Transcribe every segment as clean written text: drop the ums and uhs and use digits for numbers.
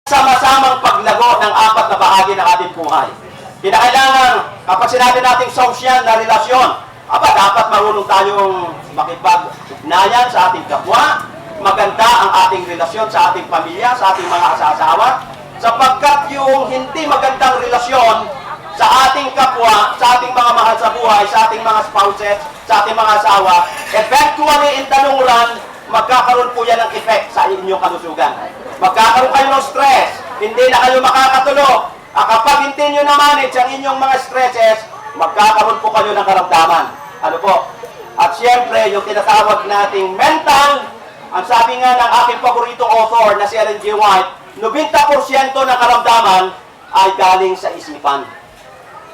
sama-samang paglago ng apat na bahagi ng ating buhay. Kinakailangan, kapag sinabi nating social na relasyon, dapat marunong tayong makipag-ugnayan sa ating kapwa, maganda ang ating relasyon sa ating pamilya, sa ating mga asawa, sapagkat yung hindi magandang relasyon sa ating kapwa, sa ating mga mahal sa buhay, sa ating mga spouses, sa ating mga asawa, eventually in the long run, magkakaroon po yan ng effect sa inyong kalusugan. Magkakaroon kayo ng stress, hindi na kayo makakatulog. Kapag hindi nyo na-manage ang inyong mga stresses, magkakaroon po kayo ng karamdaman. Ano po? At siyempre, yung tinatawag nating mental, ang sabi nga ng aking paboritong author na si Ellen G. White, 90% ng karamdaman ay galing sa isipan.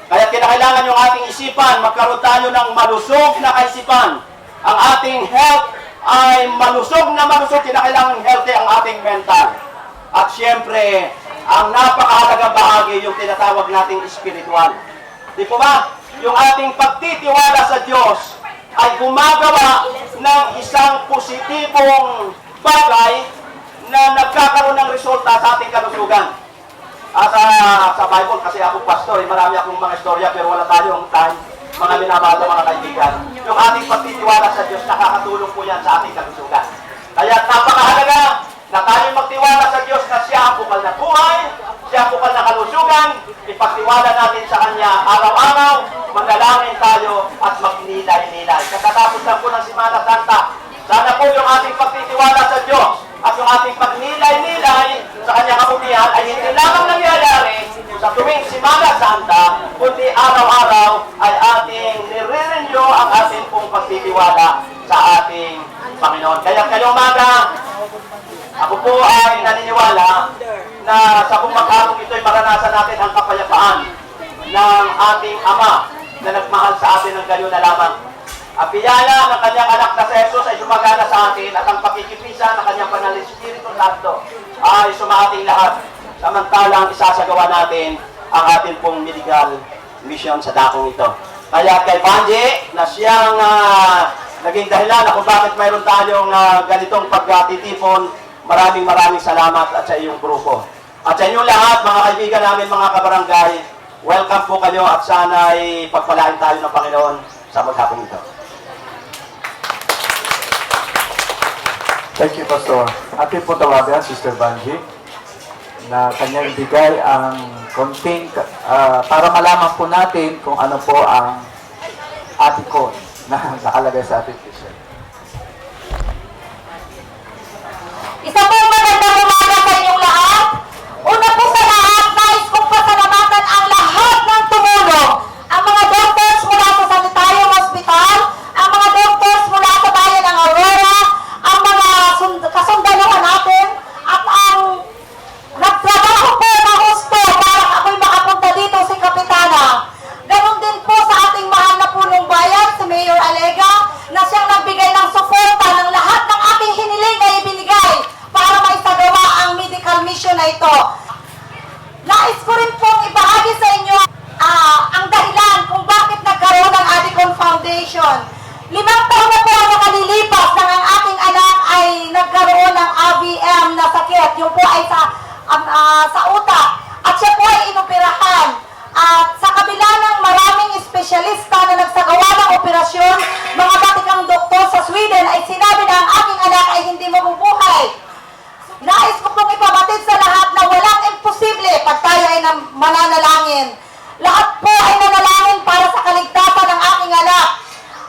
Kaya kinakailangan yung ating isipan, magkaroon tayo ng malusog na kaisipan. Ang ating health ay malusog, kinakailangan healthy ang ating mental. At siyempre, ang napakahalagang bahagi yung tinatawag nating spiritual. Di po ba? Yung ating pagtitiwala sa Diyos ay gumagawa ng isang positibong bagay na nagkakaroon ng resulta sa ating kalusugan. Sa Bible, kasi ako pastor, marami akong mga istorya pero wala tayong time, mga minamahal na mga kaibigan. Yung ating pagtitiwala sa Diyos, nakakatulong po yan sa ating kalusugan. Kaya napakahalaga na tayo magtiwala sa Diyos na siya ang bukal na buhay, siya ang bukal na kalusugan, ipagtiwala natin sa Kanya araw-araw, manalangin tayo at magnilay-nilay. Katatapos lang po ng Semana Santa, sana po yung ating pagtitiwala sa Diyos at yung ating pagnilay-nilay sa Kanyang kabutihan ay hindi lamang nangyayari sa tuwing Semana Santa, kundi araw-araw ay ating nire-renew ang ating pong pagtitiwala sa ating Panginoon. Kaya ngayong umaga, ako po ay naniniwala na sa pagkakataong ito ay maranasan natin ang kapayapaan ng ating Ama na nagmahal sa atin ng gayon na lamang. Ang biyaya ng Kanyang anak na si Jesus ay sumagana sa atin at ang pakikipisa ng Kanyang Banal na Espiritu Santo ay sumaating lahat. Samantalang isasagawa natin ang ating pong medical mission sa dakong ito. Kaya kay Banji na siyang naging dahilan kung bakit mayroon tayong ganitong pagtitipon, maraming salamat at sa iyong grupo. At sa inyong lahat, mga kaibigan namin, mga kabarangay, welcome po kayo at sana ay pagpalain tayo ng Panginoon sa maghapong ito. Thank you, Pastor. Atin po tawagan, Sister Banji, na kanyang ibigay ang konting, para malaman po natin kung ano po ang atikon na nakalagay sa ating t-shirt. Isa pong magandang umaga sa inyong lahat. Una po sa lahat, nais kong pasalamatan ang lahat ng tumulong. Ang mga doctors mula sa Sanitarium Hospital, ang mga doctors mula sa bayan ng Aurora, ang mga kasundaluhan natin, at ang nagtrabaho po na husto para ako'y makapunta dito si Kapitana. Ganon din po sa ating mahal na punong bayan, si Mayor Alega, na siyang nagbigay ng suporta ng lahat ng aking hiniling na ibinigay para maisagawa ang medical mission na ito. Nais ko rin pong ibahagi sa inyo ang dahilan kung bakit nagkaroon ng Adicon Foundation. 5 taon na po ang nakalilipas nang ang aking anak ay nagkaroon ng AVM na sakit. Yung po ay sa utak. At siya po ay inoperahan. At sa kabila ng maraming espesyalista na nagsagawa ng operasyon, mga batikang doktor sa Sweden ay sinabi na ang aking anak ay hindi mabubuhay. Nais ko pong ipabatid sa lahat na walang imposible pag tayo ay mananalangin. Lahat po ay nanalangin para sa kaligtasan ng aking anak.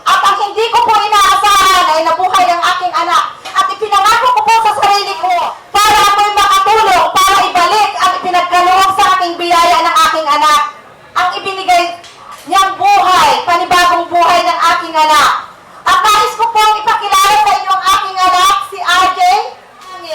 At ang hindi ko po inaasahan ay nabuhay ang aking anak. At ipinangako ko po sa sarili ko para ako'y makatulong para ibalik ang ipinagkaloob sa aking biyaya ng aking anak. Ang ibinigay niyang buhay, panibagong buhay ng aking anak. At nais ko pong ipakilala sa inyo ang aking anak, si RJ.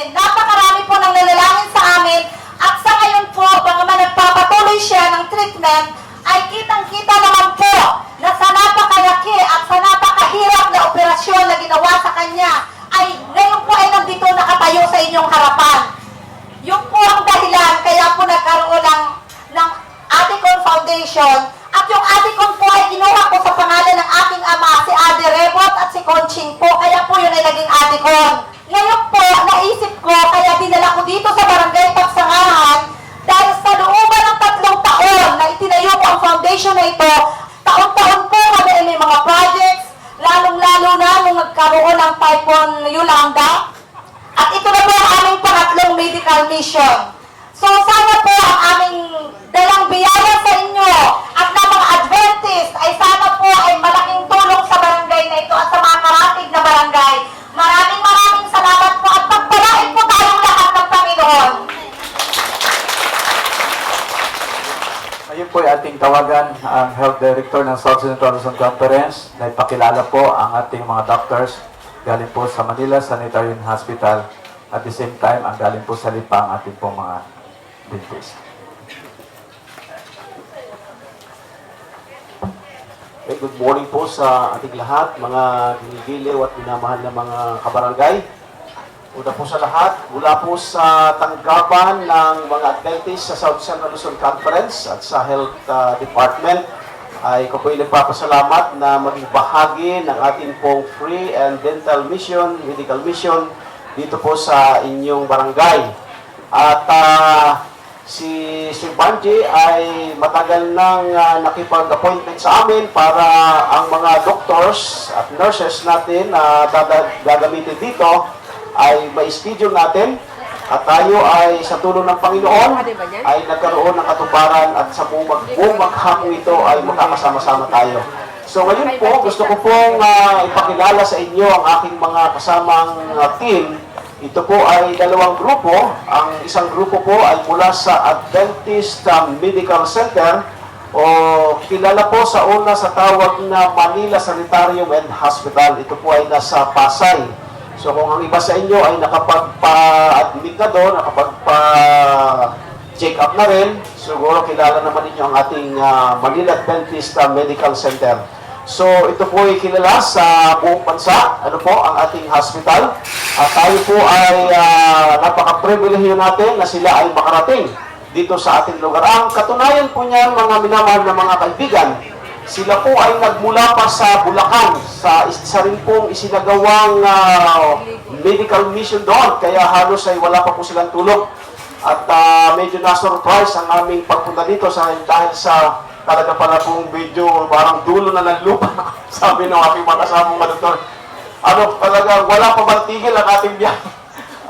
Napakarami po nang nalalangin sa amin. At sa ngayon po, bagaman nagpapatuloy siya ng treatment, ay kitang-kita naman po na sa napakalaki at sa napakahirap na operasyon na ginawa sa kanya, ay ngayon po ay nandito nakatayo sa inyong harapan. Yun po ang dahilan kaya po nagkaroon ng Adicon Foundation. At yung Adicon po ay kinuha ko sa pangalan ng aking ama, si Ade Rebot at si Conching po. Kaya po yun ay naging Adicon. Ngayon po, naisip ko, kaya dinala ko dito sa Barangay Pagsangahan foundation na ito, taon-taon po kami ay may mga projects, lalong-lalo na nung nagkaroon ng Typhoon Yolanda. At ito na po ang aming pangatlong medical mission. So sana po ang aming dalang biyaya sa inyo at na mga Adventist ay sana po ay malaking tulong sa barangay na ito at sa mga karatig na barangay. Maraming salamat po at pagpalain po tayong lahat ng Panginoon. Ngayon po ay ating tawagan ang Health Director ng South Central Luzon Conference na ipakilala po ang ating mga doctors galing po sa Manila Sanitarian Hospital. At the same time, ang galing po sa Lipa ang ating po mga dentist. Okay, good morning po sa ating lahat, mga ginigiliw at minamahal na mga kabarangay. Una po sa lahat, mula po sa tanggapan ng mga Adventist sa South Central Luzon Conference at sa Health Department, ay ko po nagpapasalamat na maging bahagi ng ating pong free and dental mission, medical mission, dito po sa inyong barangay. At si Sir Banji ay matagal nang nakipag-appointment sa amin para ang mga doctors at nurses natin na gagamitin dito ay ma-schedule natin at tayo ay sa tulong ng Panginoon ay nagkaroon ng katuparan at sa bumaghapon ito ay makakasama-sama tayo. So ngayon po, gusto ko pong ipakilala sa inyo ang aking mga kasamang team. Ito po ay dalawang grupo. Ang isang grupo po ay mula sa Adventist Medical Center o kilala po sa una sa tawag na Manila Sanitarium and Hospital. Ito po ay nasa Pasay. So kung ang iba sa inyo ay nakapagpa-admit na doon, nakapagpa-check up na rin, siguro kilala naman ninyo ang ating Manila Adventist Medical Center. So ito po ay kilala sa buong bansa, ano po, ang ating hospital. At tayo po ay napaka-privilehiyo natin na sila ay makarating dito sa ating lugar. Ang katunayan po niyan, mga minamahal na mga kaibigan, sila po ay nagmula pa sa Bulacan, sa isa rin pong isinagawang medical mission doon, kaya halos ay wala pa po silang tulog. At medyo na-surprise ang aming pagpunta dito dahil sa talaga pala pong medyo parang dulo na ng lupa. Sabi ng aking mga kasamang mga doktor, talaga wala pa bang tigil ang ating biyahe.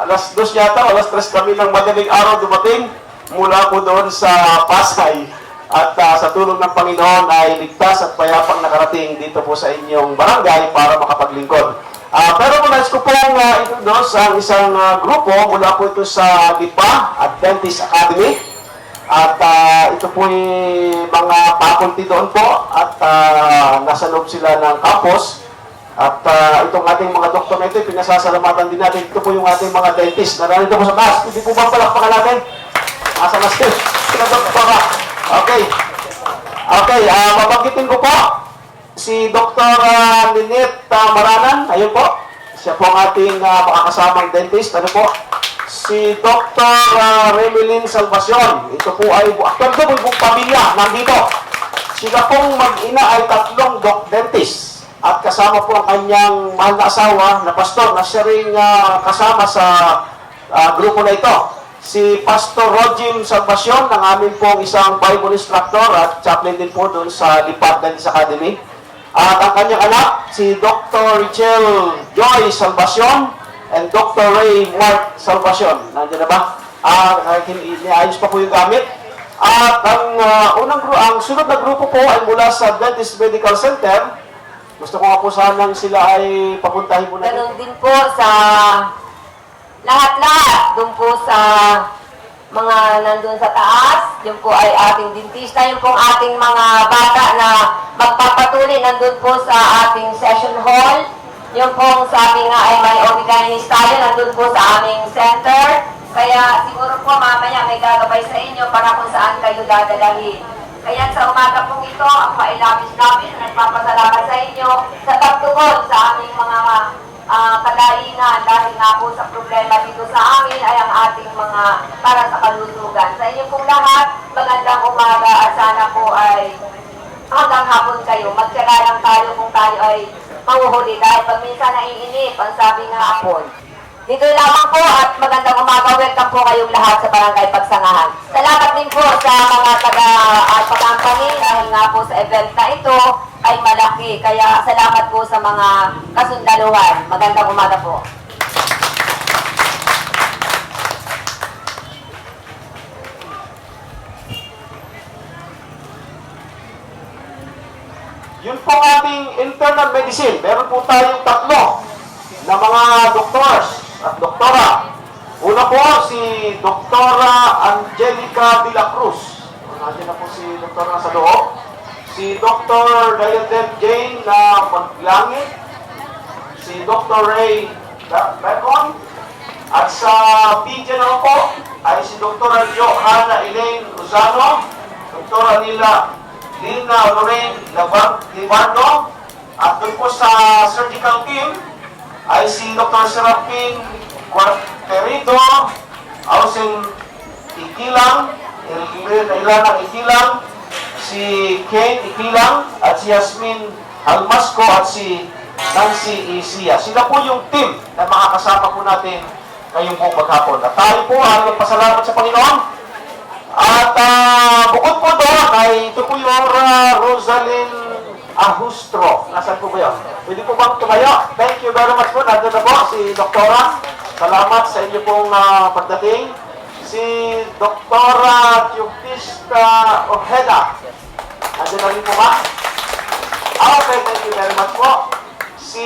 Alas 2 yata, alas 3 kami ng madaling araw dumating mula po doon sa Pasay. At sa tulong ng Panginoon ay ligtas at payapang nakarating dito po sa inyong barangay para makapaglingkod. Pero nais ko pong introduce ang isang grupo mula po ito sa Lipa Adventist Academy. At ito po yung mga faculty doon po at nasa loob sila ng campus. At itong ating mga doktor na ito, pinasasalamatan din natin. Ito po yung ating mga dentist na nandito po sa taas. Hindi po ba palakpakan natin? Asa na sila doktora? Okay. Okay, babanggitin ko po si Dr. Ninette Maranan. Ayun po. Siya po ang ating makakasamang dentist. Ano po? Si Dr. Remelin Salvacion. Ito po ay, actually po yung pamilya nandito. Sila pong mag-ina ay 3 dentist. At kasama po ang kanyang mahal na asawa na pastor na siya rin kasama sa grupo na ito. Si Pastor Rogin Salvacion, ng amin pong isang Bible instructor at chaplain din po doon sa Lipa Adventist Academy. At ang kanyang anak, si Dr. Richelle Joy Salvacion and Dr. Ray Mark Salvacion. Nandiyan na ba? Iniayos pa po yung gamit. At ang sunod na grupo po ay mula sa Adventist Medical Center. Gusto ko nga po sanang sila ay papuntahin mo na. Ganon din po sa lahat-lahat. Doon po sa mga nandun sa taas, yun po ay ating dentista, yun po ating mga bata na magpapatuloy nandun po sa ating session hall. Yung pong sabi nga ay may organist tayo, nandun po sa aming center. Kaya siguro po mamaya may gagabay sa inyo para kung saan kayo dadalahin. Kaya sa umaga pong ito, ako ay labis-labis na nagpapasalamat sa inyo sa pagtugon sa aming mga kadahingan dahil nga po sa problema dito sa amin ay ang ating mga para sa kalusugan. Sa inyo pong lahat, magandang umaga at sana po ay hanggang hapon kayo. Magtyaga lang tayo kung tayo ay mahuhuli dahil pag minsan naiinip, ang sabi nga hapon. Dito lamang po at magandang umaga. Welcome po kayong lahat sa Barangay Pagsangahan. Salamat din po sa mga pag-ampani dahil nga po sa event na ito ay malaki. Kaya salamat po sa mga kasundaluhan. Magandang umaga po. Yun po ang ating internal medicine. Meron po tayong tatlo na mga doctors at doktora. Una po si Doktora Angelica de la Cruz. Nandiyan na po si Doktora sa loob. Si Dr. Diadem Jane na Maglangit. Si Dr. Ray Bacon. At sa PJ naman po ay si Dr. Johanna Elaine Lozano. Dr. Lina Lorraine Libardo. At doon po sa surgical team ay si Dr. Serapin Quarterido, Ausen Ikilang, Ilana Ikilang, si Kane Ikilang, at si Yasmin Almasco at si Nancy Isia. Sila po yung team na makakasama po natin ngayong buong maghapon. At tayo po ay magpasalamat sa Panginoon. At bukod po doon ay ito po yung Rosalind Ahustro. Nasaan po ba yun? Pwede po bang tumayo? Thank you very much po. Nandun na po si Doktora. Salamat sa inyo pong pagdating. Si Doktora Tupista Ojeda. Nandun na rin po ba? Okay, thank you very much po. Si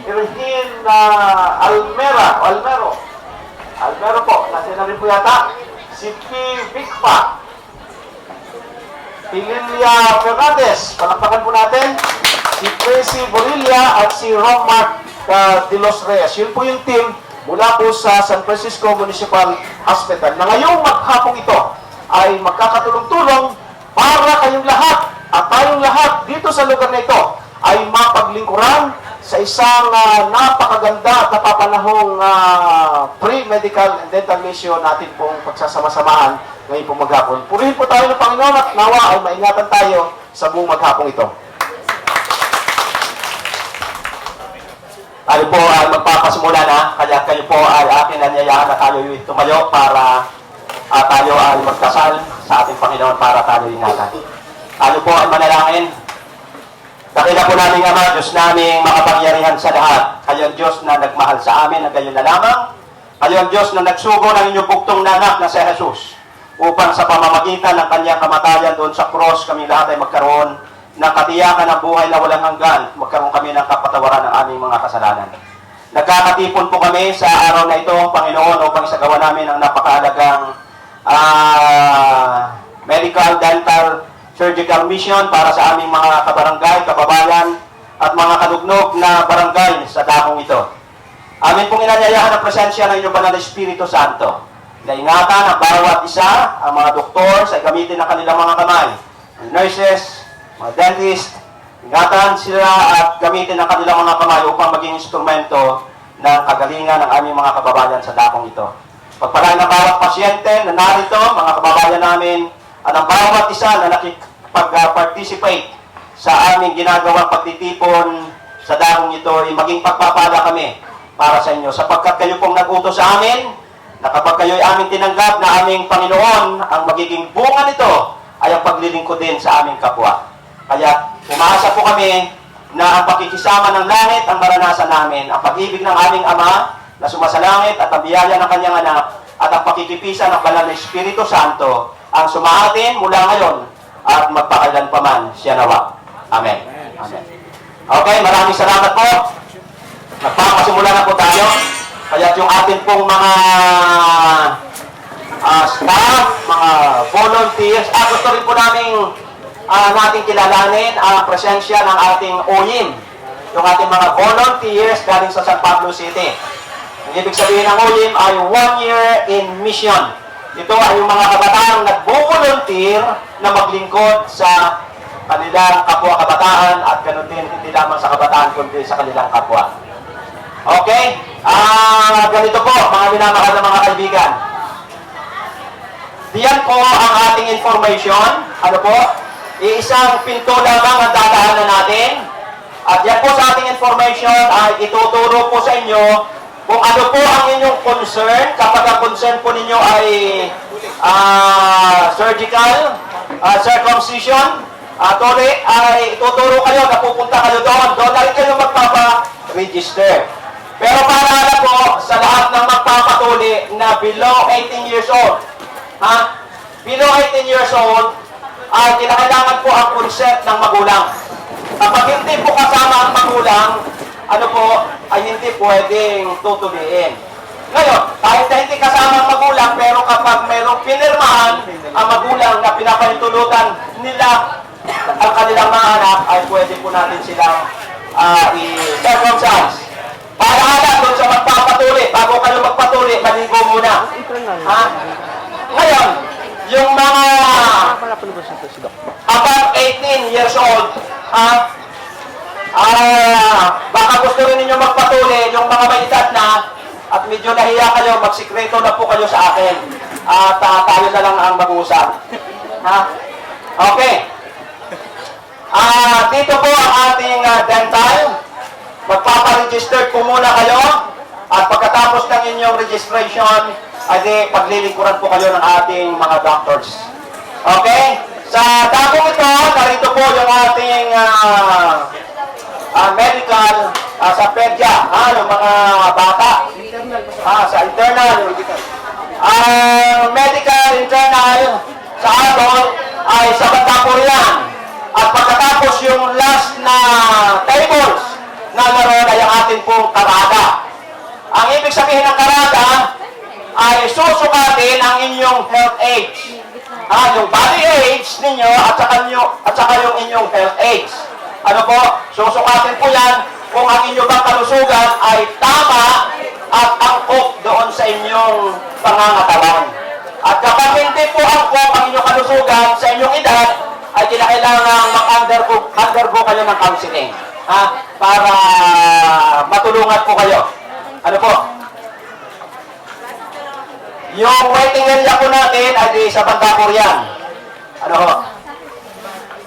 Irhin Almero po. Nandun na rin po yata. Si P. Vicpa. Pililia Fernandez, palakpakan po natin. Si Tracy Borilla at si Romark de los Reyes. Yun po yung team mula po sa San Francisco Municipal Hospital na ngayong maghapong ito ay magkakatulong-tulong para kayong lahat at tayong lahat dito sa lugar na ito ay mapaglingkuran sa isang napakaganda at napapanahong pre-medical and dental mission natin pong pagsasama-samahan ngayon pong maghapon. Purihin po tayo ng Panginoon at nawa ay maingatan tayo sa buong maghapong ito. Tayo po ay magpapasimula na, kaya kayo po ay akin nanyayahan na tayo tumayo para tayo ay magkasal sa ating Panginoon para tayo ingatan. Tayo po ay manalangin. Dakila po namin Ama, Diyos naming makapangyarihan sa lahat. Kayo ang Diyos na nagmahal sa amin na gayon na lamang. Kayo ang Diyos na nagsugo ng inyong bugtong na anak na si Jesus upang sa pamamagitan ng kanyang kamatayan doon sa cross kami lahat ay magkaroon ng katiyakan ng buhay na walang hanggan. Magkaroon kami ng kapatawaran ng aming mga kasalanan. Nagkakatipon po kami sa araw na ito, Panginoon, upang isagawa namin ang napakahalagang medical, dental, surgical mission para sa aming mga kabarangay, kababayan, at mga kadugnog na barangay sa dakong ito. Amin pong inanyayahan ang presensya ng inyong banal na Espiritu Santo na ingatan ang bawat isa, ang mga doktor, sa gamitin ng kanilang mga kamay, ang nurses, mga dentist, ingatan sila at gamitin ang kanilang mga kamay upang maging instrumento ng kagalingan ng aming mga kababayan sa dakong ito. Pagpalain ng bawat pasyente na narito, mga kababayan namin, at ang bawat isa na nakipag-participate sa aming ginagawang pagtitipon sa dakong ito, ay maging pagpapala kami para sa inyo. Sapagkat kayo pong nag-utos sa amin, na kapag kayo'y aming tinanggap na aming Panginoon, ang magiging bunga nito ay ang paglilingkod din sa aming kapwa. Kaya umaasa po kami na ang pakikisama ng langit ang maranasan namin, ang pag-ibig ng aming Ama na sumasalangit at ang biyaya ng kanyang anak at ang pakikipisa ng banal na Espiritu Santo ang sumaatin mula ngayon at magpakailanpaman siya nawa. Amen. Amen. Okay, maraming salamat po. Nagpapasimula na po tayo. Kaya yung atin pong mga staff, mga volunteers, gusto rin po nating kilalanin ang presensya ng ating OYIM. Yung ating mga volunteers galing sa San Pablo City. Ang ibig sabihin ng OYIM ay 1 year in mission. Ito ay yung mga kabataang nagbo-volunteer na maglingkod sa kanilang kapwa kabataan at ganun din hindi lamang sa kabataan kundi sa kanilang kapwa. Okay? Ganito po, mga minamahal na mga kaibigan. Diyan po ang ating information. Ano po? Isang pinto lamang ang dadaanan natin. At yan po sa ating information ay ituturo po sa inyo kung ano po ang inyong concern, kapag ang concern po ninyo ay surgical, circumcision, tuli, ay ituturo kayo na pupunta kayo doon. Doon na rin kayo magpapa-register. Pero paalala po sa lahat ng magpapatuli na below 18 years old, below 18 years old, ay kinakailangan po ang consent ng magulang. Kapag hindi po kasama ang magulang, ano po, ay hindi pwedeng tutuliin. Ngayon, kahit na hindi kasama ang magulang, pero kapag mayroong pinirmahan ang magulang na pinapahintulutan nila ang kanilang mga anak, ay pwede po natin silang i-circumcise. Paalala doon sa magpapatuli, bago kayo magpatuli, maligo muna. Ngayon, yung mga above 18 years old, baka gusto rin ninyo magpatuli, yung mga may edad na, at medyo nahiya kayo, magsikreto na po kayo sa akin. At tayo na lang ang mag-uusap. Okay. Dito po ang ating dental. Magpaparegister po muna kayo. At pagkatapos ng inyong registration, ay paglilingkuran po kayo ng ating mga doctors. Okay? Sa dakong ito, narito po yung ating medical sa pedya, yung mga bata. Sa internal. Ang medical internal sa adult ay sa banda po yan. At pagkatapos yung last na tables na naroon ay ang ating pong karada. Ang ibig sabihin ng karada ay susukatin ang inyong health age. Yung body age ninyo at saka yung inyong health age. Ano po? Susukatin po yan kung ang inyong bang kalusugan ay tama at angkop doon sa inyong pangangatawan. At kapag hindi po angkop ang inyong kalusugan sa inyong edad, ay kinakailangan mag-undergo kayo ng counseling. Para matulungan po kayo. Ano po? Yung waiting area po natin ay di sa banda po yan. Ano po?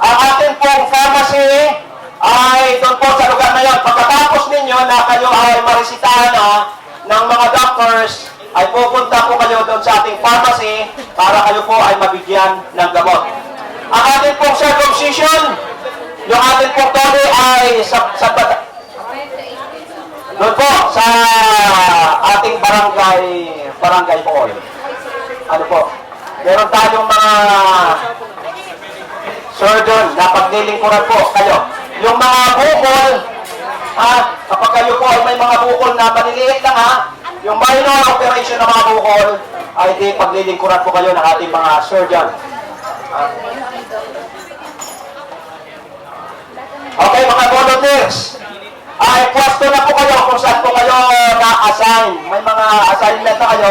Ang ating pong pharmacy ay doon po sa lugar na yan. Pagkatapos ninyo na kayo ay maresitahan ng mga doctors, ay pupunta po kayo doon sa ating pharmacy para kayo po ay mabigyan ng gamot. Ang ating pong circumcision, yung ating pong tole ay sa doon po sa ating barangay hall. Ano po? Meron tayong mga surgeon na paglilingkuran po kayo. Yung mga bukol, kapag kayo po ay may mga bukol na maliliit lang yung minor operation ng mga bukol, ay di paglilingkuran po kayo ng ating mga surgeon. Okay, mga volunteers, ay pwesto na po kayo kung saan po kayo na-assign. May mga assignment na kayo.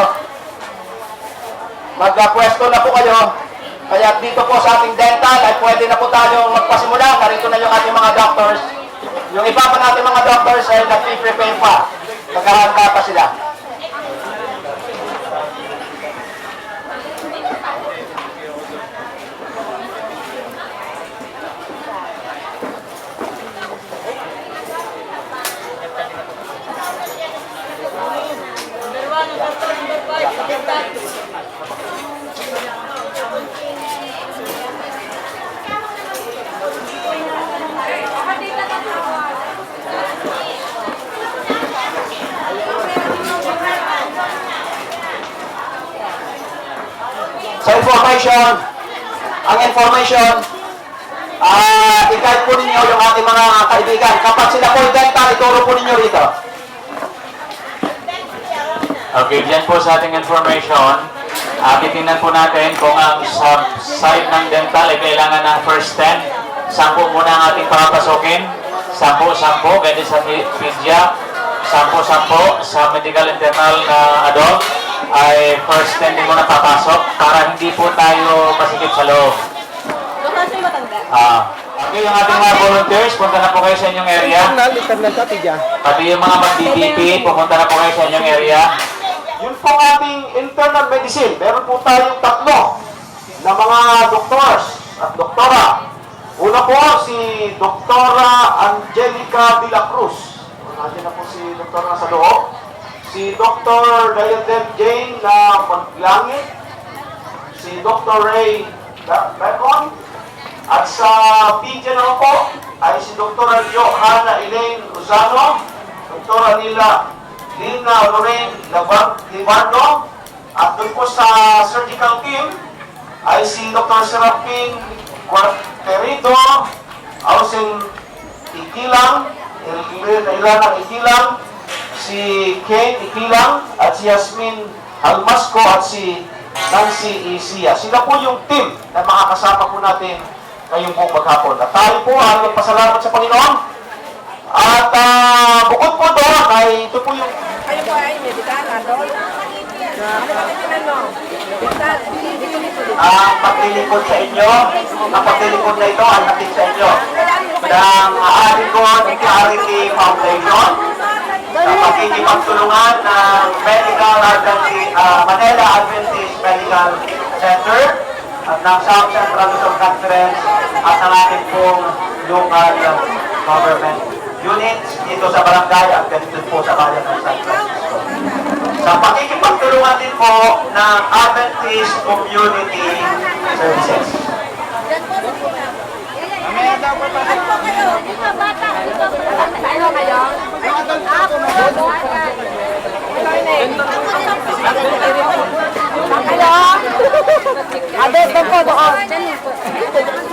Magpwesto na po kayo. Kaya dito po sa ating dental ay pwede na po tayong magpasimula. Narito na yung ating mga doctors. Yung iba pa natin mga doctors ay nag-prepare pa. Naghahanda pa sila. Sa information, ang information, i-guide po ninyo yung ating mga kaibigan. Kapag sila po dental, ituro po ninyo rito. Okay, dyan po sa ating information, titingnan po natin kung ang side ng dental ay kailangan ng first 10. 10 muna ang ating papasukin. 10, ganyan sa pedya. 10 sa medical internal na adult ay first 10 din muna papasok para hindi po tayo masikip sa loob. Okay, yung ating mga volunteers, punta na po kayo sa inyong area. Pati yung mga mag-DTP, pumunta na po kayo sa inyong area. Yun po ating internal medicine. Meron po tayong 3 na mga doctors at doktora. Una po si Doktora Angelica de la Cruz. Natin na po si Doktora sa loob. si Dr. Diadem Jane na Maglangit, si Dr. Ray Bacon, at sa PJ naman po ay si Dr. Johanna Elaine Luzano, Dr. Anila Lina Lorraine Libardo, at doon po sa surgical team ay si Dr. Seraping Quarterido, Ausen Ikilang, Ilana Ikilang, si Kate Ikilang, at si Yasmin Almasco, at si Nancy Isia. Sila po yung team na makakasama po natin ngayong buong maghapon. At tayo po ay magpasalamat sa Panginoon. At bukod po doon ay ito po yung... Kayo po ay medikala, Dol. Ang paglilingkod sa inyo, ang paglilingkod na ito ay natin sa inyo ng Aadikon Charity Foundation sa pakikipagtulungan ng Manila Adventist Medical Center at ng South Central Luzon Conference at ng ating pong local government units dito sa barangay at dito po sa bayan ng San Francisco. Sa pakikipagtulungan din po ng Adventist Community Services.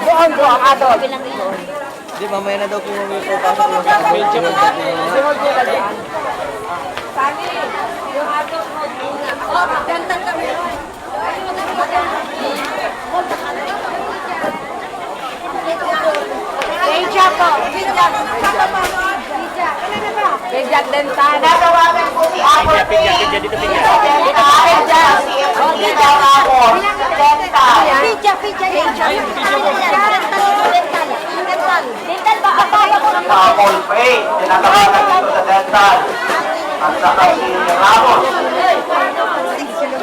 Adol, doon, adol. Di mamaya na daw po may papasok yung sa medyo. Sani, yung adol mo muna. Oh, magandang kami. Pejak po. Pejak dental. Nagawagan po si Apple Pay. Dental ba? Akala ko ng Apple Pay, tinatawagan dito sa dental. At saka si Ramos.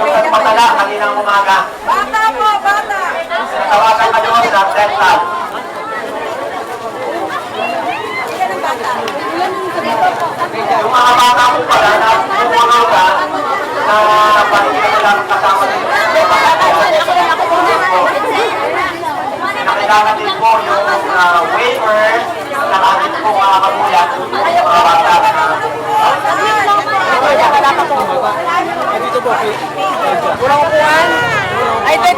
Yung nagpadala kaninang umaga. Bata po, bata. Tinatawagan ka doon sa dental. Yung mga bata ko pala na umaga na panikita lang kasama din. Kailangan din po yung waiver ng ating po mga kagulang mga bata na Dito po. Kurang upuan. Ay, ito.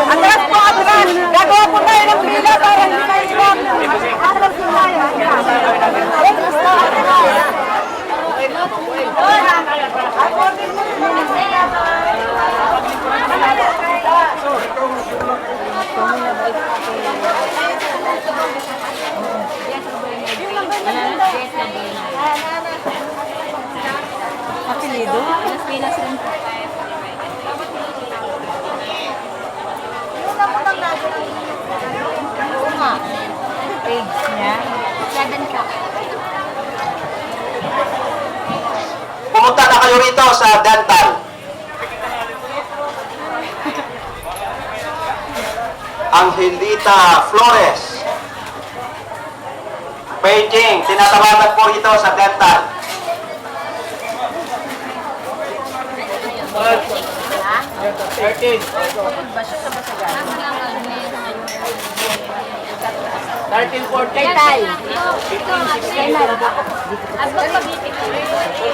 Atras po, atras! Gagawa po tayo ng pila para hindi tayo iwan. Atras po tayo. Atras po, atras. Apelido? Pilas rin po. Page niya. 7 ka. pumunta na kayo rito sa dental. Angelita Flores. Beijing, tinatawagan po ito sa dental. Kay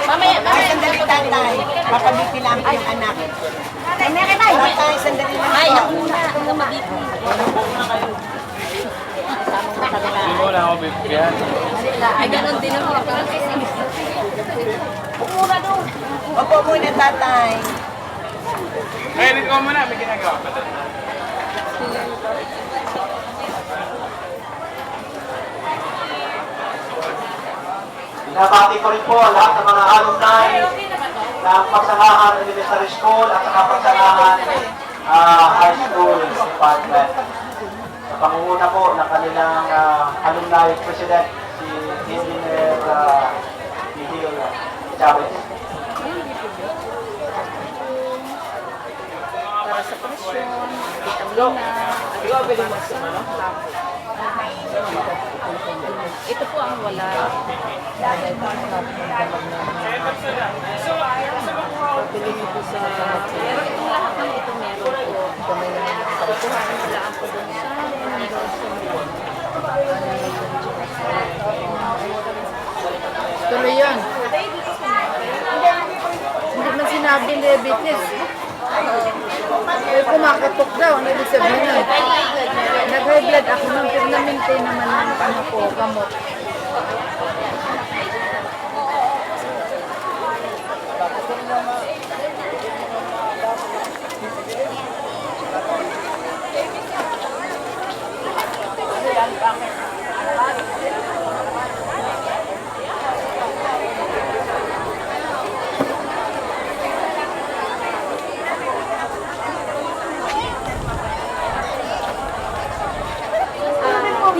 Mamaya, Sandali tatay. Papabipi lang yung anak. Mamaya kay Tay. Tatay, sandali lang. Ay, ako muna. Ako nga mabipi. Ay, ganun din ako. Umura doon. Opo muna tatay. Ay, dito mo muna. May ginagawa pa doon. Binabati ko rin po ang lahat ng mga alumni ng Pagsamahan Elementary School at saka Pagsamahan High School Department. Sa pangunguna po ng kanilang alumni president, si Engineer Miguel Chavez. sa presyon, vitamina, ito po ang wala. Pero itong lahat ng ito meron po. Wala ako dun sa Tuloy yan. Hindi man sinabi diabetes. Eh, kumakatok daw. Ano ibig sabihin nun? Nag-high blood ako nung pero na-maintain naman ng ano ko, gamot.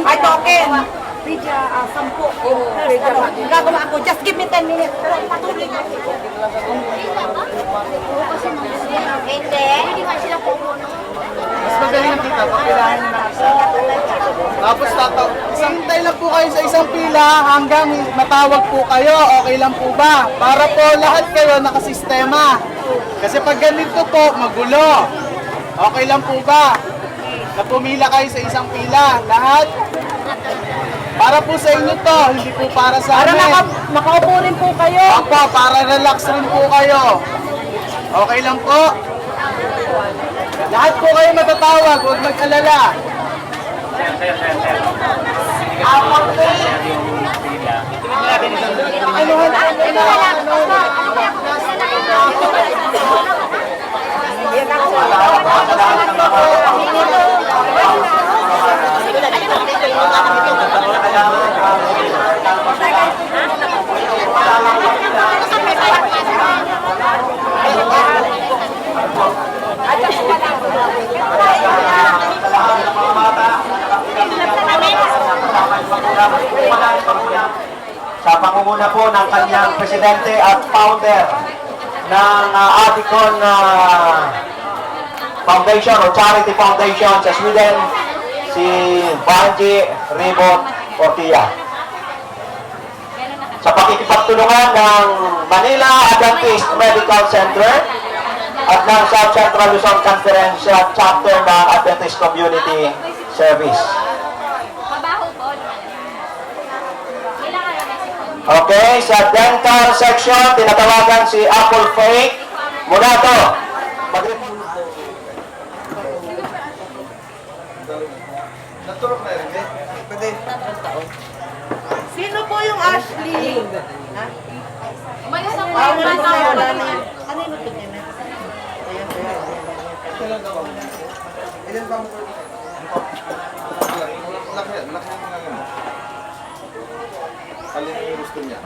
Ay, token! Pidya, 10. Gagawa ako. Just give me 10 minutes. Patuloy mo. Hindi man sila pupuno. Mas magaling na kita, papilahin na isa. Tapos isang lang po kayo sa isang pila hanggang matawag po kayo, okay lang po ba? Para po lahat kayo nakasistema. Kasi pag ganito po, magulo. Okay lang po ba? Na pumila kayo sa isang pila, lahat? Para po sa inyo to, hindi po para sa amin. Makaupo rin po kayo. Opo, para relax rin po kayo. Okay lang po? Lahat po kayo matatawag, huwag mag-alala. Sa pangunguna po ng kanyang presidente at founder ng Aticon Foundation o Charity Foundation sa Sweden, si Banji Ribot Portilla. Sa pakikipagtulungan ng Manila Adventist Medical Center at ng South Central Luzon Conference Chapter ng Adventist Community Service. Mabaho po. Kailangan na Okay, sa dental section, tinatawagan si Apple Fake Munato. Sino po yung Ashley? Umayos ang Wala mga na yan. bata. Kanino to niya na?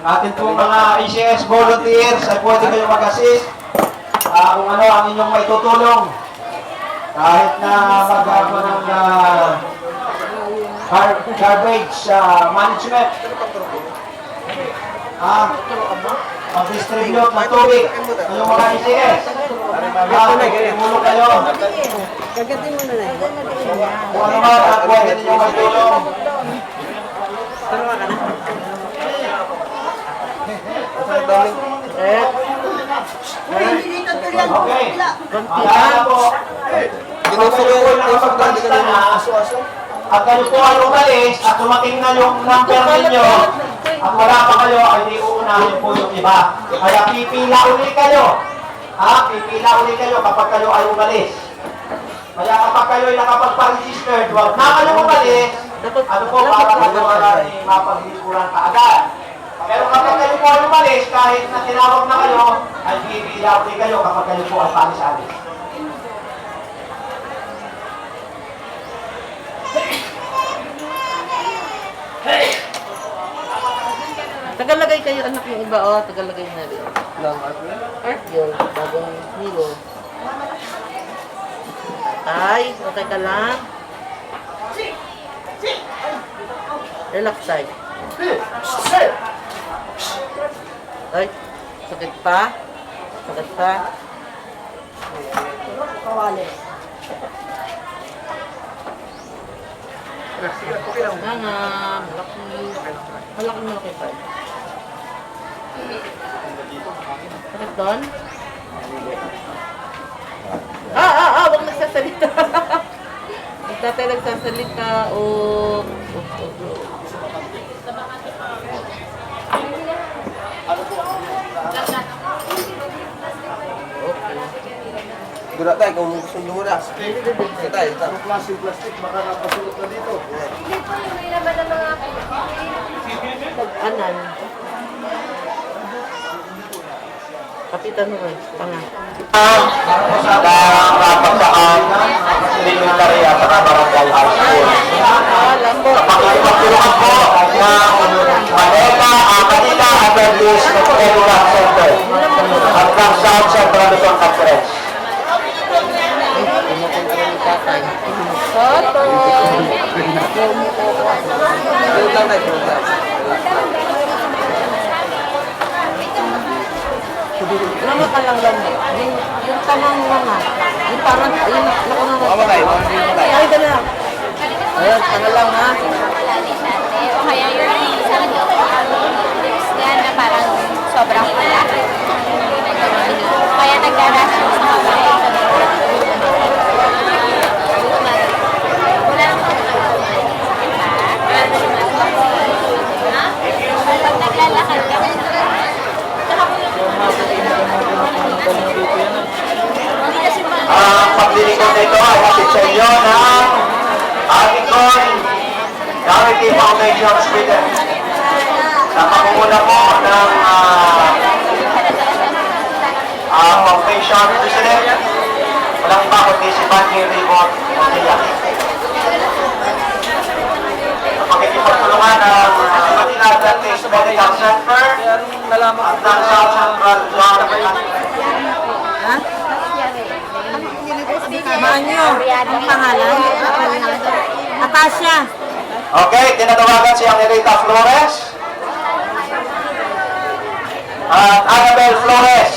Atin pong mga ACS volunteers ay pwede kayong mag-assist kung ano ang inyong maitutulong. Kahit na mag-agawa ng garbage management. Mag-distribute ng tubig yung mga ACS. Tumulong kayo. Kung ano man ang pwede ninyong maitulong. Okay. Kaya po, kung kayo po nakapagbalista na, at kayo po ay umalis at tumating na yung number ninyo, at wala pa kayo, ay di uunahin po yung iba. Kaya pipila uli kayo. Pipila uli kayo kapag kayo ay umalis. Kaya kapag kayo ay nakapagpa-registered, huwag na kayo umalis, ano po, para kayo ay mapaglikuran kaagad. Pero kapag kayo po ay umalis, kahit na tinawag na kayo, ay pipila uli kayo kapag kayo po ay palis-alis. Tagalagay kayo anak yung iba, oh. Tagalagay na rin. Long art yun. Bagong hero. Tay, okay ka lang? Relax tayo. Ay, sakit pa? Sakit pa? Kawali. Malaki pa. Bakit doon? Huwag nagsasalita. Huwag tatay nagsasalita. Gura tayo, kung gusto nyo muna. Sige tayo. Plastic, baka napasulot na dito. Anan. Kapitan mo tanga. Sa pagsaan, elementary at saka barangay high school. Pakipagtulungan po ng Manila, Manila Adventist Medical Center at ng South Central Luzon Conference. Lama ka lang lang. Yung tamang mga. Yung parang, yung nakunang. Ay, ka lang. Ayun, tanga lang ha. O kaya yung isang lips yan na parang sobrang pala. Kaya nagka-rush yung sa babae. Wala lang pag pag naglalakad ka. Ang paglilingkod nito ay hatid sa inyo ng Atikon Charity Foundation Sweden. Sa pangunguna po ng Foundation President, walang iba kundi si Banji Ribot Montilla. Sa pakikipagtulungan ng Manila Adventist Medical Center at ng South Central Luzon. Maanyo, ang pangalan? Atasha. Okay, tinatawagan si Angelita Flores at Annabel Flores.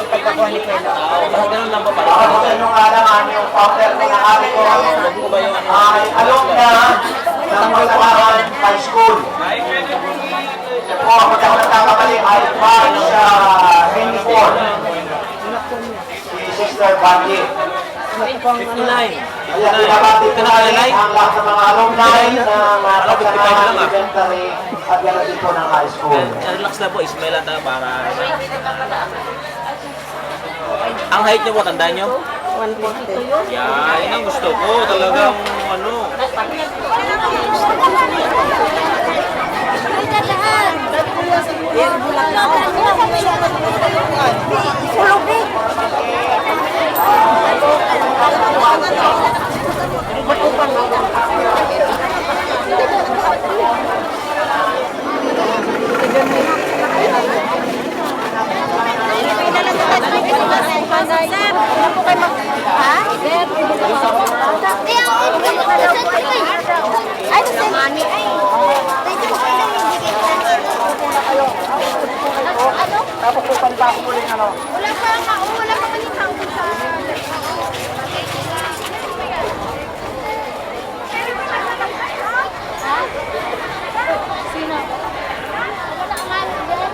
Baka po sa inyong alam, yung founder ng Atikon ay alumna ng Pagkakaan High School. Po, kung ako nagkakamali, ay March 24. Si Sister Banji. 59. Kaya pinabati ko na rin ang lahat ng mga alumni ng Pagkakaan Elementary at gano'n din po ng high school. Relax na po, Ismail ata para... Ang height niyo po, tandaan niyo? 140. Yan, ang gusto ko. Talagang ano... Tapos pupunta ako muli ano. Wala pa malitaw sa... Sino? Wala nga dyan.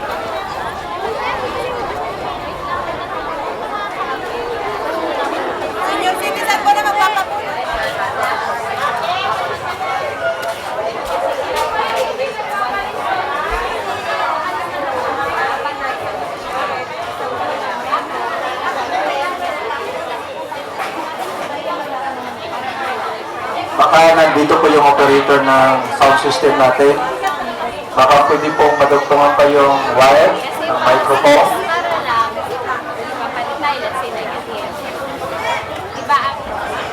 Senior citizen po na magpapapunan. Baka nandito po yung operator ng sound system natin. Baka pwede pong madugtungan pa yung wire ng microphone. Para lang, papalit tayo, let's say negative. Iba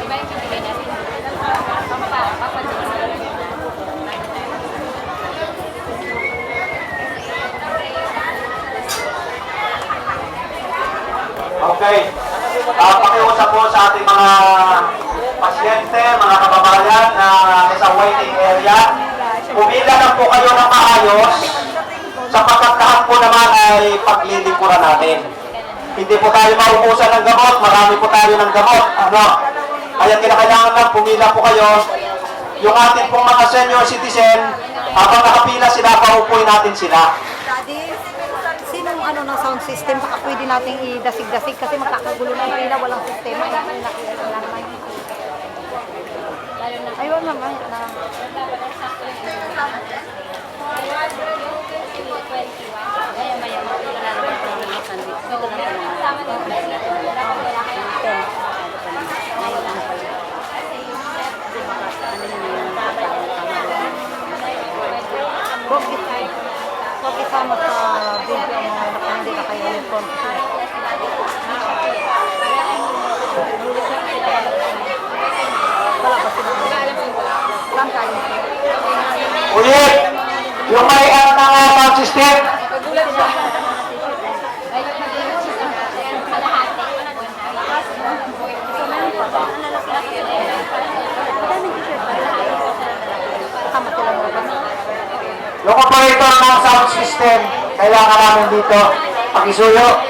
yung bibigay natin. Papalit. Okay. Pakiusap po sa ating mga pasyente, mga kababayan na nasa waiting area. Pumila lang po kayo ng maayos sapagkat lahat po naman ay paglilingkuran natin. Hindi po tayo maubusan ng gamot, marami po tayo ng gamot. Ano? Kaya kinakailangan lang pumila po kayo. Yung ating pong mga senior citizen, habang nakapila sila, paupuin natin sila. Daddy, sinong ng sound system, baka pwede nating idasig-dasig kasi makakagulo na yung pila, walang sistema. Ayun naman. Huwag isama sa video ang mga hindi na kayo yung content. Wala ba sila? Saan kayo? Ulit! Yung may sound system, Kasama sila mga ba? yung operator ng sound system, kailangan namin dito pakisuyo.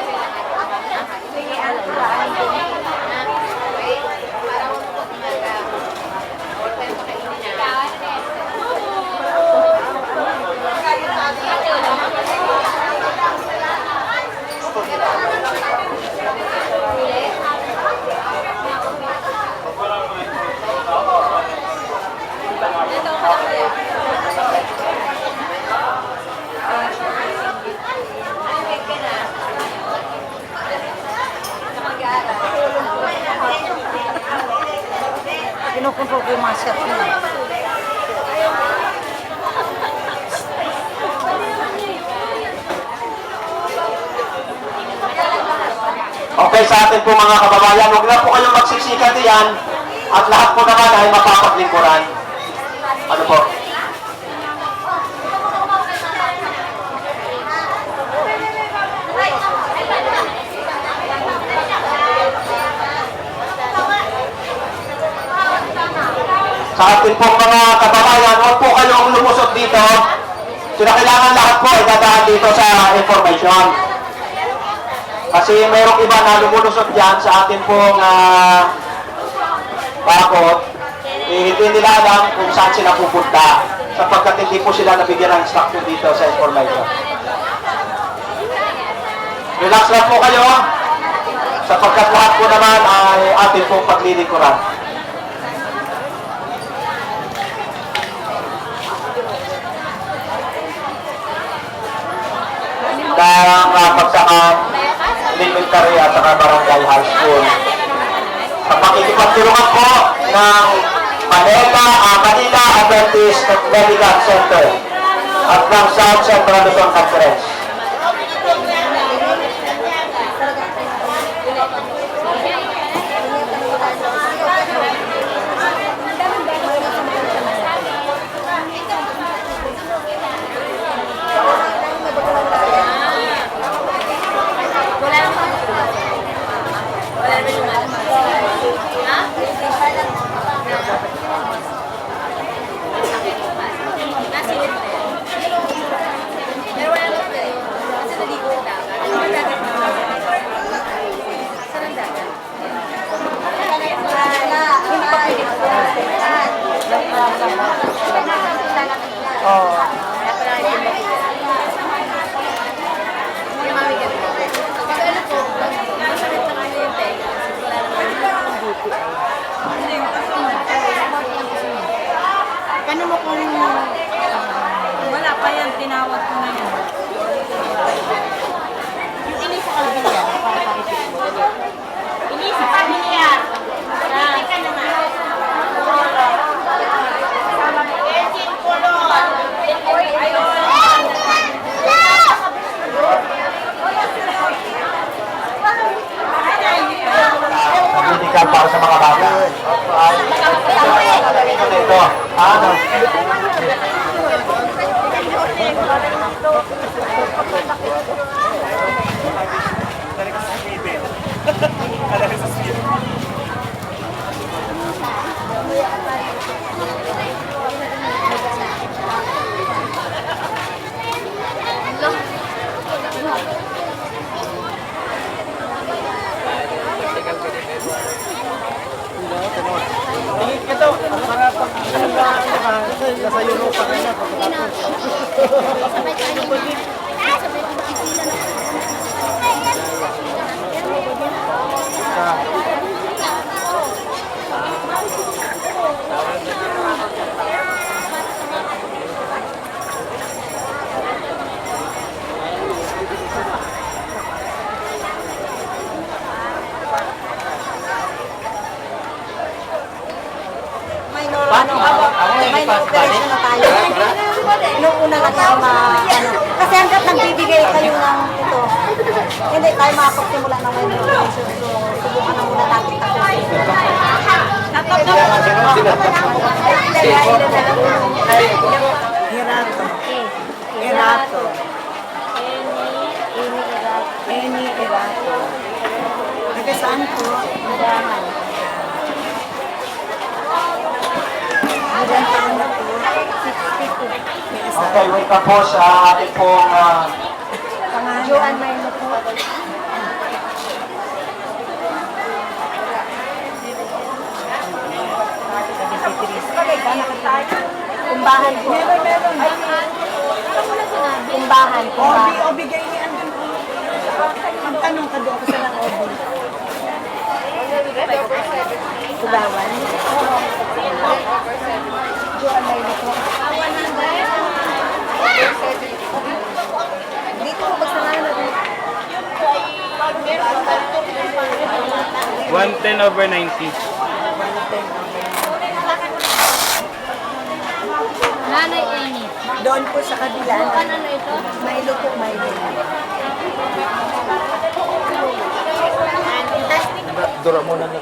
Kinukunto ko yung mga chef niya. Okay, sa atin po mga kababayan, huwag na po kayong magsiksikan diyan at lahat po naman ay mapapaglingkuran. Ano po? Sa atin po mga kababayan, huwag po kayong lumusot dito. Kailangan lahat po ay dadaan dito sa information. Kasi mayroong iba na lumulusot dyan sa atin pong bakod. Hindi nila alam kung saan sila pupunta sapagkat hindi po sila nabigyan ng instruction dito sa information. Relax lang po kayo sapagkat lahat po naman ay atin pong paglilingkuran. Ng pagsakang elementary at saka barangay high school. Sa pakikipagtulungan po ng Manila Adventist Medical Center at ng South Central Luzon Conference. Paano mo kung wala pa yan, tinawag ko na yan. Yung inis sa kalbinya, para pakipit mo. Inis sa kalbinya. Pakipit ka naman. Engine kulon. Ayun. Medical para sa mga bata. Ito. Ano? Sabay tayo na. Sabay tayo na. May operation na tayo. Nung una na tayo kasi hanggat nagbibigay kayo ng ito, hindi tayo makapagsimula ng may operation. So, subukan na muna natin Hirato. Hirato. Eni Hirato. Taga saan po? Madaman. Okay, wait na po sa ating pong Joan Mayno po. Kumbahan po. Kumbahan. O bigay ni Andun. Magtanong ka doon kasi lang Obi. Kubawan. Joan Mayno po. Dito po magsanay natin. 110/90. Nanay Amy. Doon po sa kabila. Ano ito? Maylo po, Maylo. Dura mo na na.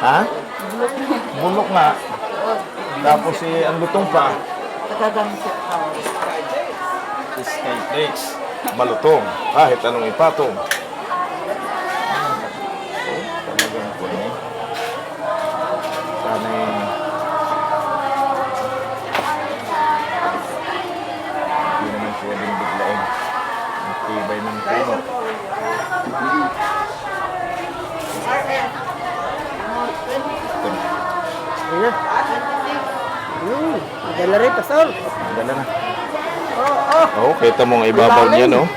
Ha? Bulok nga. Tapos ang lutong pa. This kind flakes. Malutong. Kahit anong ipatong. Talagang po eh. Sana hindi naman pwedeng biglain. Ang tibay ng puno. Dala rin, pastor. Dala na. Oo, kita mo ang ibabaw niya, no?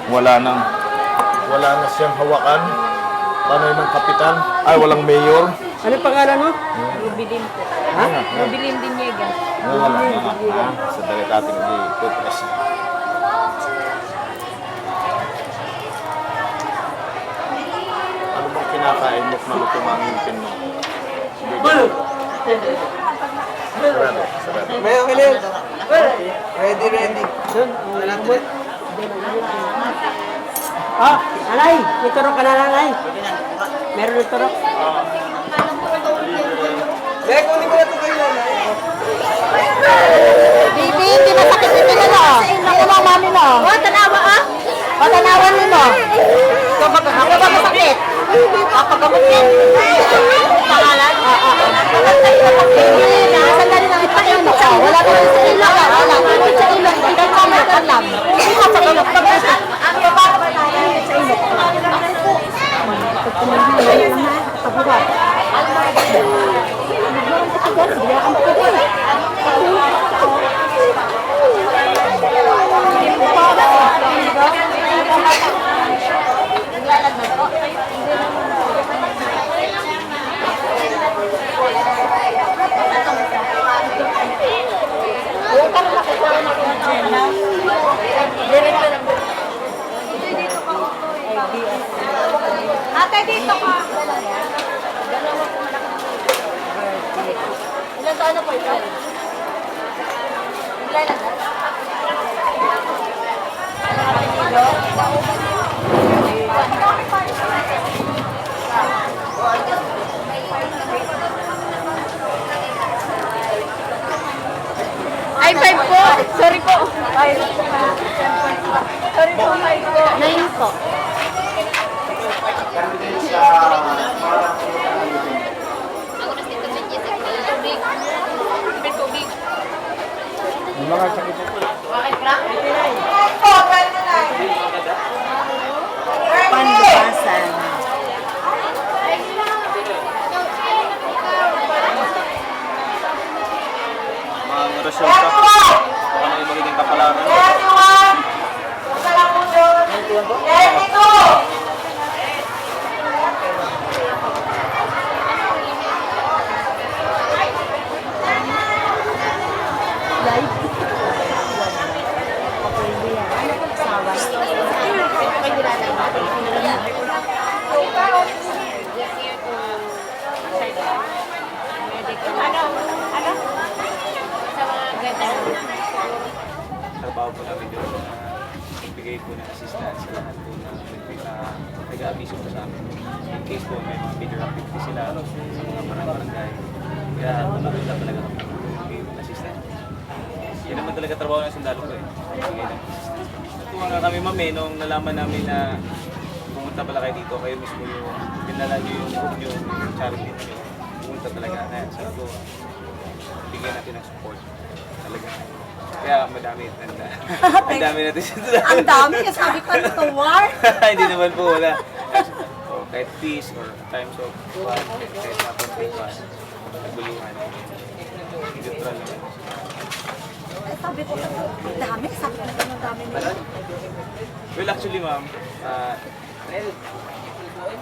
Wala na siyang hawakan. Panoy ng kapitan. Ay, walang mayor. Ano pangalan mo? Rubilin po. Ha? Rubilin Diniega. Wala nga. Sa dalit ating i-toothbrush. Ano bang kinakain mo na lutong ang ngipin mo? Sarado, sarado. May okay lang. Ready, ready. Ah, alay, may turok ka na alay. Meron ng turok. Bek, kunin ko na ito kayo alay. Bibi, hindi masakit dito na no? Naku lang, mami no? O, tanawa ah? O, tanawan mo no? Ako ba masakit? Papagamot yan. Pangalan? Sandali lang, ipainit siya. Wala ko rin sa ilang. Wala ko rin sa ilang. Hindi ka makan lang. Hindi ka sa ilang. Ang paano ba tayo? Sa ilang. Taburat. Ate, dito ka. Ilan taon na po ito? Ilan na? Ay, 5 po. Sorry po. Sorry po, 5 po. 9 po. Pandasan. Sa mga gandang Trabaho po namin doon na nagbigay po ng assistance sa lahat po na nag-aabiso po sa amin. In case po may mga major activity sila sa mga barangay. Kaya nandun na talaga kami nagbigay ng assistance. Yan naman talaga trabaho ng sundalo ko eh. Nagbigay ng assistance. Natuwa nga kami ma'am nung nalaman namin na pumunta pala kayo dito. Kayo mismo yung pinala nyo yung group nyo, yung charity nyo. Pumunta talaga. Kaya sabi ko, bigyan natin ng support. Talaga. Kaya madami ang dami natin siya. Ang dami, sabi ko na to war. Hindi naman po wala. So, kahit peace or times of fun, kahit napag-fun, naguluhan. Neutral naman. Sabi ko, ang dami, sabi ko na ang dami nila. Well, actually ma'am,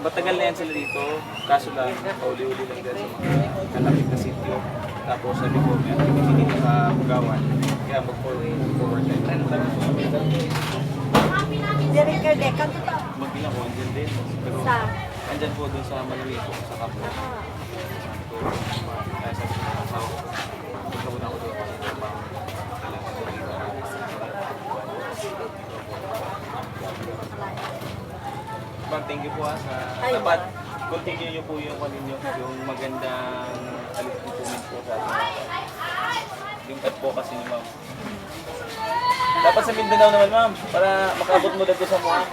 matagal na yan sila dito. Kaso lang, uli-uli lang din sa mga kalapit na sityo. Tapos sabi ko, may activity dito sa Pugawan. Kaya mag-forward tayo. Derek Cardecan, to. Mag-ilang ko, andyan din. Pero, Sa? andyan po dun sa Malawi po, sa Kapwa. Kaya sabi ko, asawa ko, punta muna ako doon kasi trabaho. Kailangan ko dito. Ma'am, thank you po sa dapat continue nyo po yung ninyo, yung magandang alipupunin po sa atin. Yung advocacy niyo ma'am. Dapat sa Mindanao naman ma'am, para makaabot mo dito sa mga.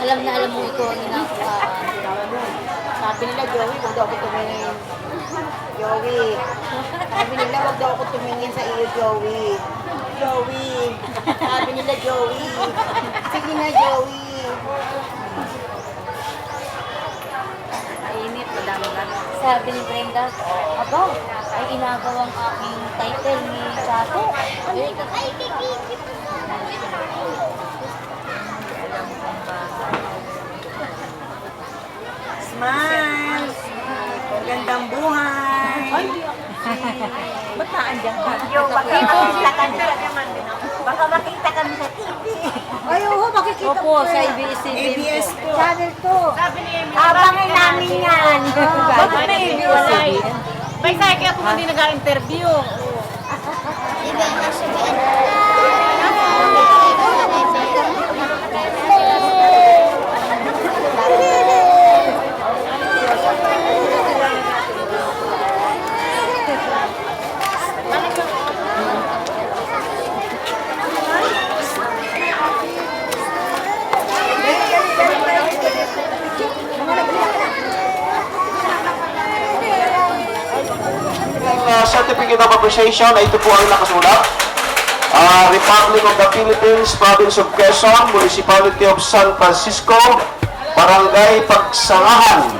Alam na alam mo ito ang ginagawa. Sabi nila, Joey, huwag daw ako tumingin. Joey. Sabi nila, huwag daw ako tumingin sa iyo, Joey. Joey. Sabi nila, Joey. Sige na, Joey. Mainit, madami ka. Sabi ni Brenda, aba, ay inagaw ang aking title ni Chato. Ay, kikikip. Smile! Magandang buhay! Ba't naandyan ka? Makikita kami baka makita kami sa TV. Ay, oo, makikita Opo, sa ABS-CBN ABS po. po. Channel 2. Sabi ni Emily, abangin namin yan. Bakit may ABS-CBN? May kaya kung hindi nag-interview. Certificate of Appreciation, ito po ang nakasulat. Republic of the Philippines, Province of Quezon, Municipality of San Francisco, Barangay Pagsangahan.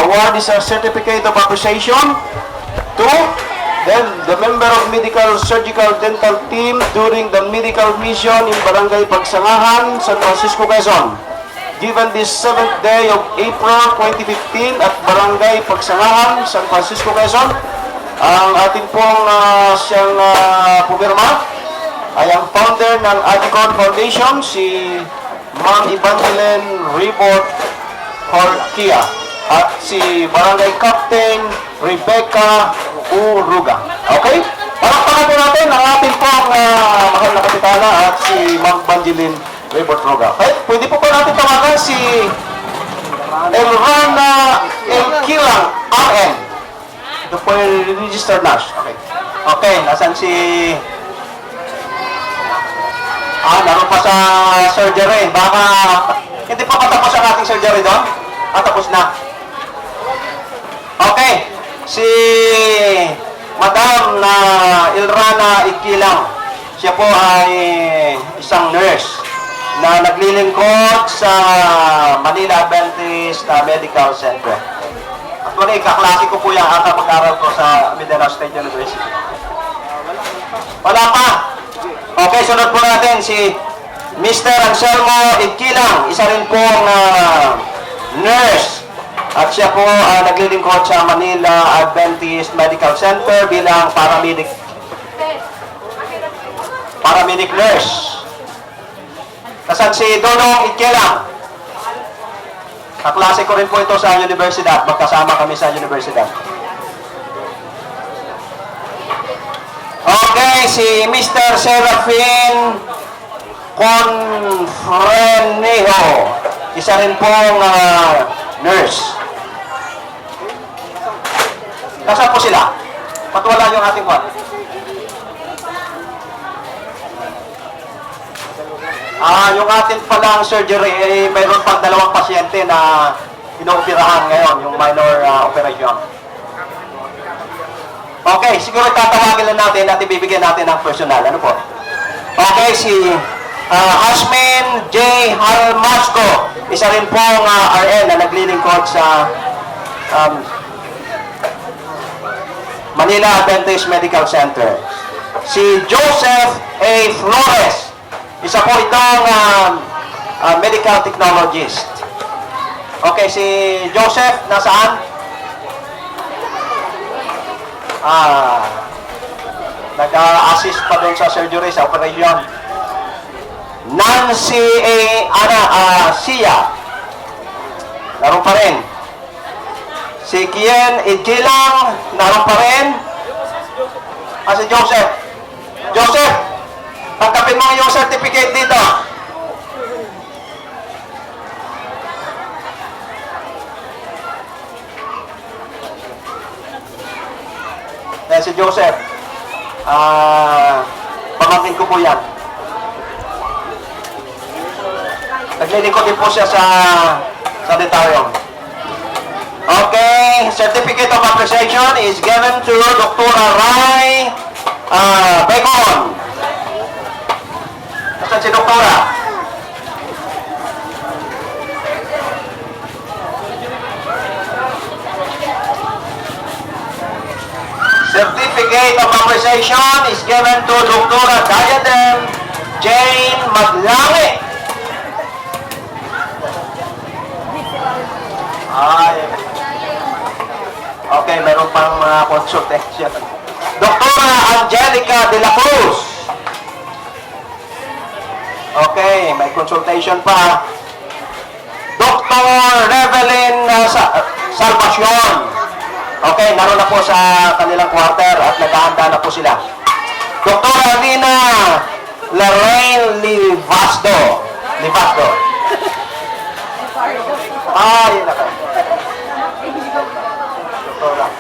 Award is a Certificate of Appreciation to then the member of Medical Surgical Dental Team during the medical mission in Barangay Pagsangahan, San Francisco, Quezon. Given this 7th day of April 2015 at Barangay Pagsangahan, San Francisco, Quezon. Ang ating pong siyang pumirma ay ang founder ng Adicon Foundation, si Ma'am Evangeline Ribot Horquia at si Barangay Captain Rebecca Uruga. Okay? Palakpakan po natin ang ating pong mahal na kapitana at si Ma'am Evangeline Ribot Uruga. Okay? Pwede po natin tawagan si Elrana Elkilang RN. Ito po yung registered nurse. Okay. Okay, nasan si... naroon pa sa surgery. Baka... Hindi pa patapos ang ating surgery doon? Tapos na. Okay. Si... Madam na Ilrana Ikilang. Siya po ay isang nurse na naglilingkod sa Manila Adventist Medical Center. Actually, kaklase ko po yung mag-aral ko sa Mindanao State University. Wala pa. Okay, sunod po natin si Mr. Anselmo Ikilang. Isa rin pong nurse. At siya po naglilingkod sa Manila Adventist Medical Center bilang paramedic nurse. Kasan si Donong Ikilang. Kaklase ko rin po ito sa universidad. Magkasama kami sa universidad. Okay, si Mr. Serafin Confrenejo. Isa rin pong nurse. Nasaan po sila? Patuwala yung ating one. Yung ating palang surgery, mayroon pang 2 pasyente na inooperahan ngayon, yung minor operation. Okay, siguro tatawagin lang natin at ibibigyan natin ng personal. Ano po? Okay, si Hasmin J. Halmasco, isa rin pong RN na naglilingkod sa Manila Adventist Medical Center. Si Joseph A. Flores, isa po itong medical technologist. Okay, si Joseph, nasaan? Nag-assist pa doon sa surgery, sa operation. Nancy A. Sia, naroon pa rin. Si Kien Idkilang, naroon pa rin. Si Joseph. Joseph, pagkapin mo yung certificate dito. Si Joseph, pamangkin ko po yan. Naglilingkod din po siya sa sanitarium. Okay, certificate of appreciation is given to Dr. Ray Becon. Nasaan si Doktora? Certificate of appreciation is given to Dr. Diadem Jane Maglange. Okay, meron pang consultation. Dr. Angelica de la Cruz. Okay, may consultation pa. Dr. Revelyn Salvacion. Okay, naroon na po sa kanilang quarter at naghahanda na po sila. Dr. Alina Lorraine Livasdo. Yun na kayo. Doktora.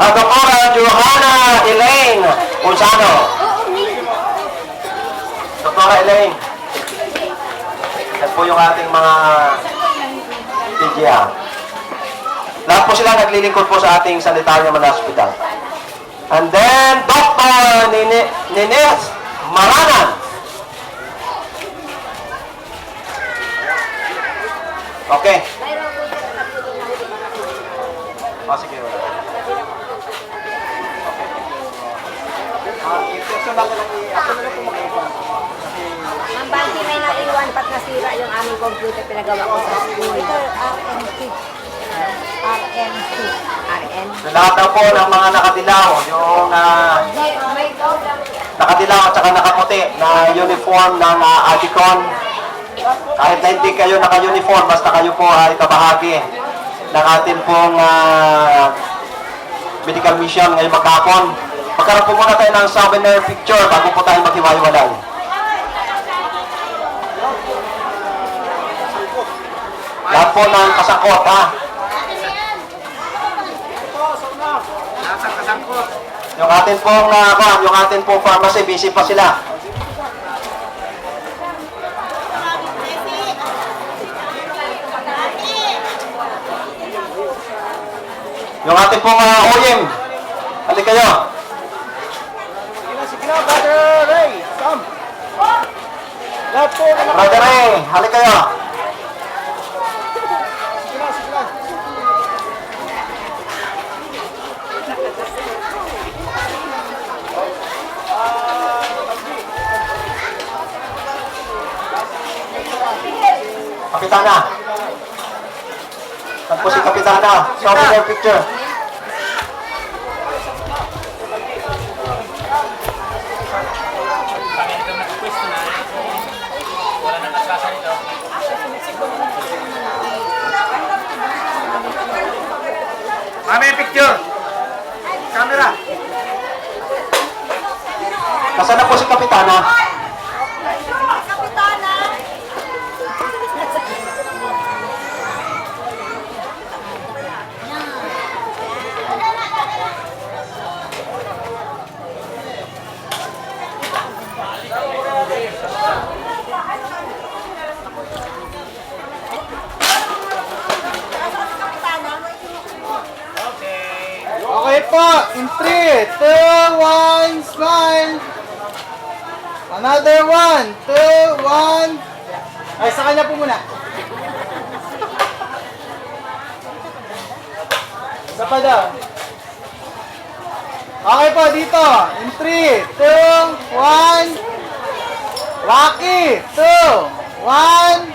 Doktora Johanna Elaine Usano. Doktora Elaine. Yan po yung ating mga PGA. Lahat po sila naglilingkod po sa ating sanitarium and hospital. And then, Dr. Nines Maranan. Okay. Sige. Ma'am Banti, may naiwan pat nasira yung aming computer pinagawa ko sa school. RN. Lahat daw po ng mga nakadilaw, yung nakadilaw at saka nakaputi na uniform ng Adicon. Kahit na hindi kayo naka-uniform, basta kayo po ay kabahagi ng atin pong medical mission ngayong maghapon. Magkaroon po muna tayo ng souvenir picture bago po tayo maghiwa-hiwalay. Lahat po ng kasangkot, ha? Yung atin pong pharmacy, busy pa sila. Yung ating pong OIM. Halik kayo. Sige na, Brother Ray. Come. Lahat po. Brother Ray, halik kayo. Sige na. Kapitana. Saan po si Kapitana? Souvenir picture. Mami, picture! Camera! Nasaan na po si Kapitana? Okay po, in 3, 2, 1, smile! Another 1, 2, 1. Ay, sa kanya po muna. Isa pa daw. Okay po, dito. In 3, 2, 1. Rocky, 2, 1.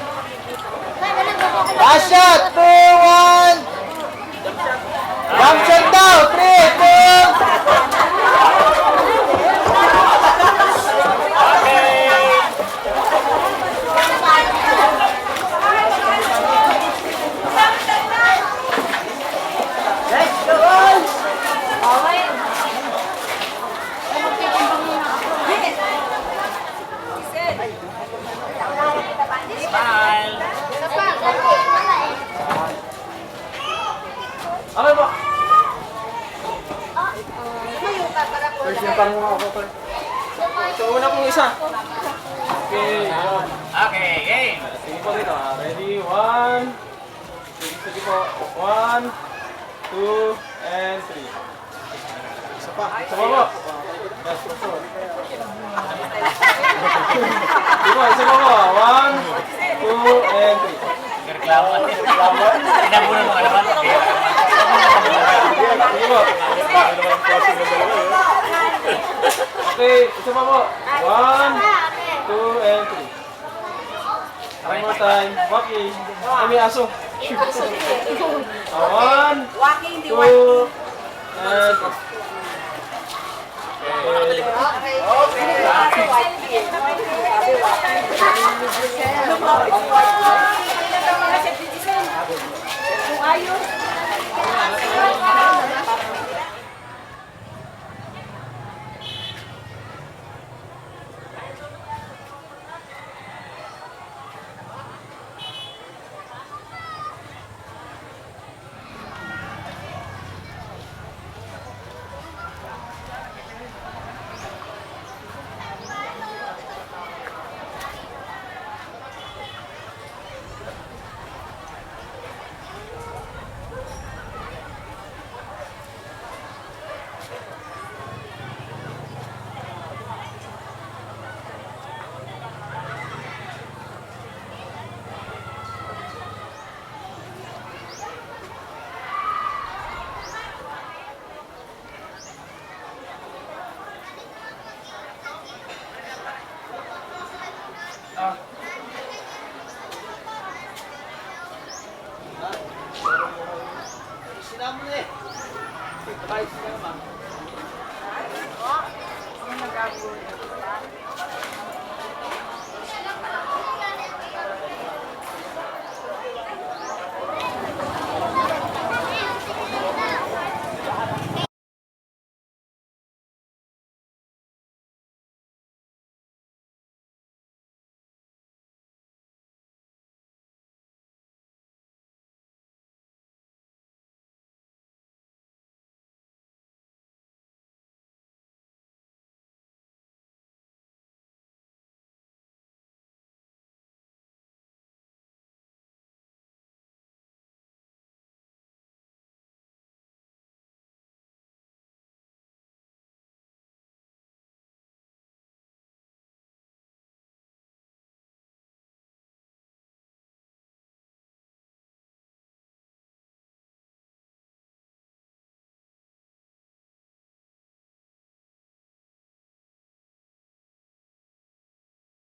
Last shot, 2, 1. Jump shot daw, 3, 2. Okay po. First yung parang mga ako. So, una pong isa. Okay. Okay, game. Sige po dito. Ready? 1. Sige po. 1, 2, and 3. Isa pa. Isa pa po. Yes, po. Sige po, isa pa po. 1, 2, and 3. Reklamo. Inabunan mo ka naman. Sige po. Okay, isa pa po. 1, 2, and 3. One more time. Waki. Ay, may aso. 1, 2, and 3. Sinabi mo na eh.